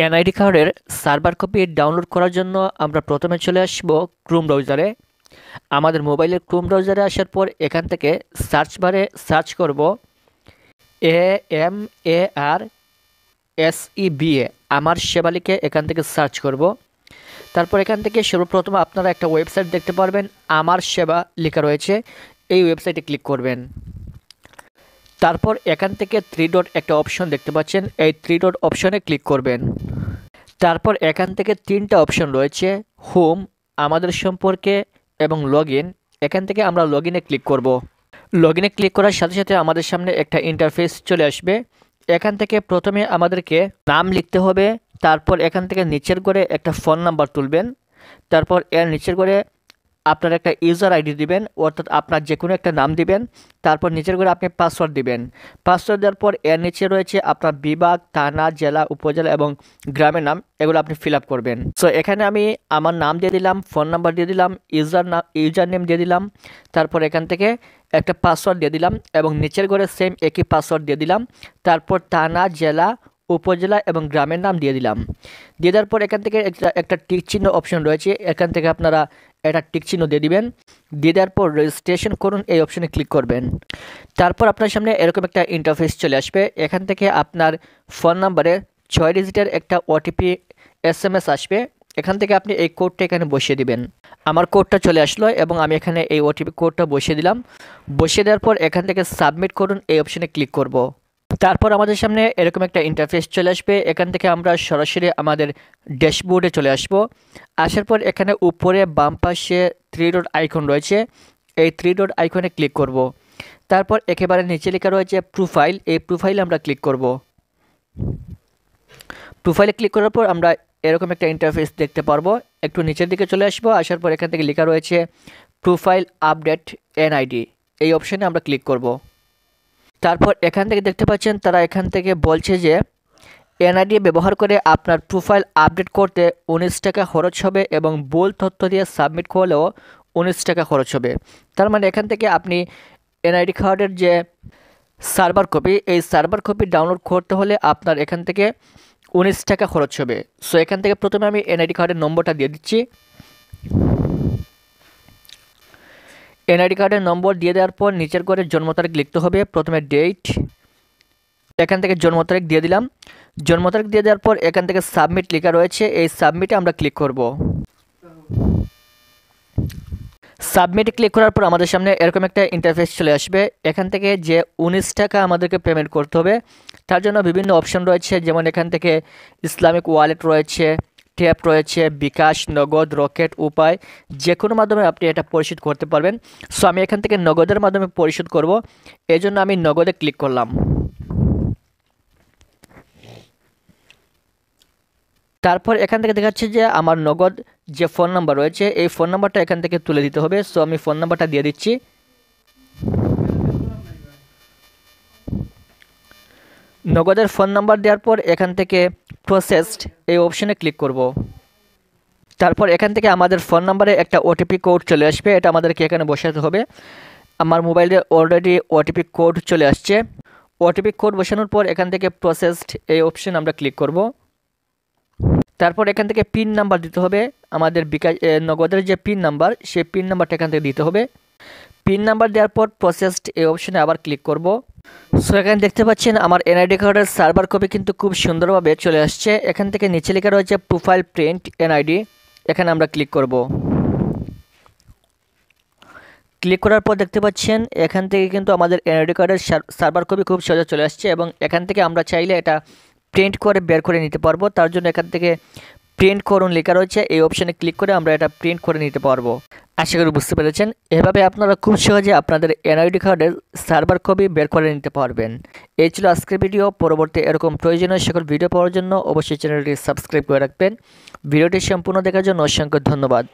NID কার্ডের server copy download করার জন্য আমরা প্রথমে চলে আসব ক্রোম ব্রাউজারে। আমাদের মোবাইলের ক্রোম ব্রাউজারে আসার পর এখান থেকে সার্চ বারে সার্চ করব AMARSEBA আমার সেবা লিখে এখান থেকে সার্চ করব। তারপর এখান থেকে সর্বপ্রথম আপনারা একটা ওয়েবসাইট দেখতে পারবেন, আমার সেবা লেখা রয়েছে, এই ওয়েবসাইটে ক্লিক করবেন। তারপর এখান থেকে 3 ডট একটা অপশন দেখতে পাচ্ছেন, এই 3 ডট অপশনে ক্লিক করবেন। তারপর এখান থেকে 3টা অপশন রয়েছে, হোম, আমাদের সম্পর্কে এবং লগইন। এখান থেকে আমরা লগইনে ক্লিক করব। লগইনে ক্লিক করার সাথে সাথে আমাদের সামনে একটা ইন্টারফেস চলে আসবে। এখান থেকে প্রথমে আমাদেরকে নাম লিখতে হবে, তারপর এখান থেকে নিচের করে একটা ফোন নাম্বার তুলবেন, তারপর এর নিচের করে আপনার একটা ইউজার আইডি দিবেন, অর্থাৎ আপনার যে কোনো একটা নাম দিবেন, তারপর নিচের করে আপনি পাসওয়ার্ড দিবেন। পাসওয়ার্ড দেওয়ার পর এর নিচে রয়েছে আপনার বিভাগ, থানা, জেলা, উপজেলা এবং গ্রামের নাম, এগুলো আপনি ফিল আপ করবেন। সো এখানে আমি আমার নাম দিয়ে দিলাম, ফোন নাম্বার দিয়ে দিলাম, ইউজার নেম দিয়ে দিলাম, তারপর এখান থেকে একটা পাসওয়ার্ড দিয়ে দিলাম এবং নিচের করে সেম একই পাসওয়ার্ড দিয়ে দিলাম। তারপর থানা, জেলা, উপজেলা এবং গ্রামের নাম দিয়ে দিলাম। দিয়ে দেওয়ার পর এখান থেকে একটা টিক চিহ্ন অপশন রয়েছে, এখান থেকে আপনারা একটা টিক চিহ্ন দিয়ে দিবেন। দিয়ে দেওয়ার পর রেজিস্ট্রেশন করুন, এই অপশনে ক্লিক করবেন। তারপর আপনার সামনে এরকম একটা ইন্টারফেস চলে আসবে। এখান থেকে আপনার ফোন নাম্বারে 6 ডিজিটের একটা ওটিপি SMS আসবে। এখান থেকে আপনি এই কোডটা এখানে বসিয়ে দিবেন। আমার কোডটা চলে আসলো এবং আমি এখানে এই ওটিপি কোডটা বসিয়ে দিলাম। বসিয়ে দেওয়ার পর এখান থেকে সাবমিট করুন, এই অপশনে ক্লিক করব। তারপর আমাদের সামনে এরকম একটা ইন্টারফেস চলে আসবে। এখান থেকে আমরা সরাসরি আমাদের ড্যাশবোর্ডে চলে আসব। আসার পর এখানে উপরে বাম পাশে 3 ডট আইকন রয়েছে, এই 3 ডট আইকনে ক্লিক করব। তারপর একেবারে নিচে লেখা রয়েছে প্রোফাইল, এই প্রোফাইলে আমরা ক্লিক করব। প্রোফাইলে ক্লিক করার পর আমরা এরকম একটা ইন্টারফেস দেখতে পারবো। একটু নিচের দিকে চলে আসবো, আসার পর এখান থেকে লেখা রয়েছে প্রোফাইল আপডেট এনআইডি, এই অপশানে আমরা ক্লিক করব। তারপর এখান থেকে দেখতে পাচ্ছেন তারা এখান থেকে বলছে যে এনআইডি ব্যবহার করে আপনার প্রোফাইল আপডেট করতে 19 টাকা খরচ হবে এবং ভুল তথ্য দিয়ে সাবমিট করলেও 19 টাকা খরচ হবে। তার মানে এখান থেকে আপনি এনআইডি কার্ডের যে সার্ভার কপি, এই সার্ভার কপি ডাউনলোড করতে হলে আপনার এখান থেকে 19 টাকা খরচ হবে। সো এখান থেকে প্রথমে আমি এনআইডি কার্ডের নম্বরটা দিয়ে দিচ্ছি। এনআইডি কার্ডের নম্বর দিয়ে দেওয়ার পর নিচের করে জন্ম তারিখ লিখতে হবে, প্রথমে ডেট, এখান থেকে জন্ম তারিখ দিয়ে দিলাম। জন্ম তারিখ দিয়ে দেওয়ার পর এখান থেকে সাবমিট লেখা রয়েছে, এই সাবমিটে আমরা ক্লিক করব। সাবমিটে ক্লিক করার পর আমাদের সামনে এরকম একটা ইন্টারফেস চলে আসবে। এখান থেকে যে 19 টাকা আমাদেরকে পেমেন্ট করতে হবে, তার জন্য বিভিন্ন অপশন রয়েছে, যেমন এখান থেকে ইসলামিক ওয়ালেট রয়েছে, ট্যাপ রয়েছে, বিকাশ, নগদ, রকেট, উপায়, যে কোনো মাধ্যমে আপনি এটা পরিশোধ করতে পারবেন। সো আমি এখান থেকে নগদের মাধ্যমে পরিশোধ করব, এই জন্য আমি নগদে ক্লিক করলাম। তারপর এখান থেকে দেখাচ্ছে যে আমার নগদ যে ফোন নাম্বার রয়েছে, এই ফোন নাম্বারটা এখান থেকে তুলে দিতে হবে। সো আমি ফোন নাম্বারটা দিয়ে দিচ্ছি। নগদের ফোন নাম্বার দেওয়ার পর এখান থেকে প্রসেসড, এই অপশনে ক্লিক করব। তারপর এখান থেকে আমাদের ফোন নাম্বারে একটা ওটিপি কোড চলে আসবে, এটা আমাদেরকে এখানে বসাতে হবে। আমার মোবাইলে অলরেডি ওটিপি কোড চলে আসছে। ওটিপি কোড বসানোর পর এখান থেকে প্রসেসড, এই অপশন আমরা ক্লিক করব। তারপর এখান থেকে পিন নাম্বার দিতে হবে, আমাদের বিকাশ নগদের যে পিন নাম্বার, সেই পিন নাম্বারটা এখান থেকে দিতে হবে। পিন নাম্বার দেওয়ার পর প্রসেসড, এই অপশনে আবার ক্লিক করব। সো এখানে দেখতে পাচ্ছেন আমার এনআইডি কার্ডের সার্ভার কপি কিন্তু খুব সুন্দরভাবে চলে আসছে। এখান থেকে নিচে লেখা রয়েছে প্রোফাইল প্রিন্ট এনআইডি, এখানে আমরা ক্লিক করব। ক্লিক করার পর দেখতে পাচ্ছেন এখান থেকে কিন্তু আমাদের এনআইডি কার্ডের সার্ভার কপি খুব সহজে চলে আসছে এবং এখান থেকে আমরা চাইলে এটা প্রিন্ট করে বের করে নিতে পারবো। তার জন্য এখান থেকে প্রিন্ট করুন লেখা রয়েছে, এই অপশানে ক্লিক করে আমরা এটা প্রিন্ট করে নিতে পারবো। আশা করি বুঝতে পেরেছেন। এভাবে আপনারা খুব সহজে আপনাদের এনআইডি কার্ডের সার্ভার কপি বের করে নিতে পারবেন। এই ছিল আজকের ভিডিও। পরবর্তী এরকম প্রয়োজনীয় সকল ভিডিও পাওয়ার জন্য অবশ্যই চ্যানেলটি সাবস্ক্রাইব করে রাখবেন। ভিডিওটি সম্পূর্ণ দেখার জন্য অসংখ্য ধন্যবাদ।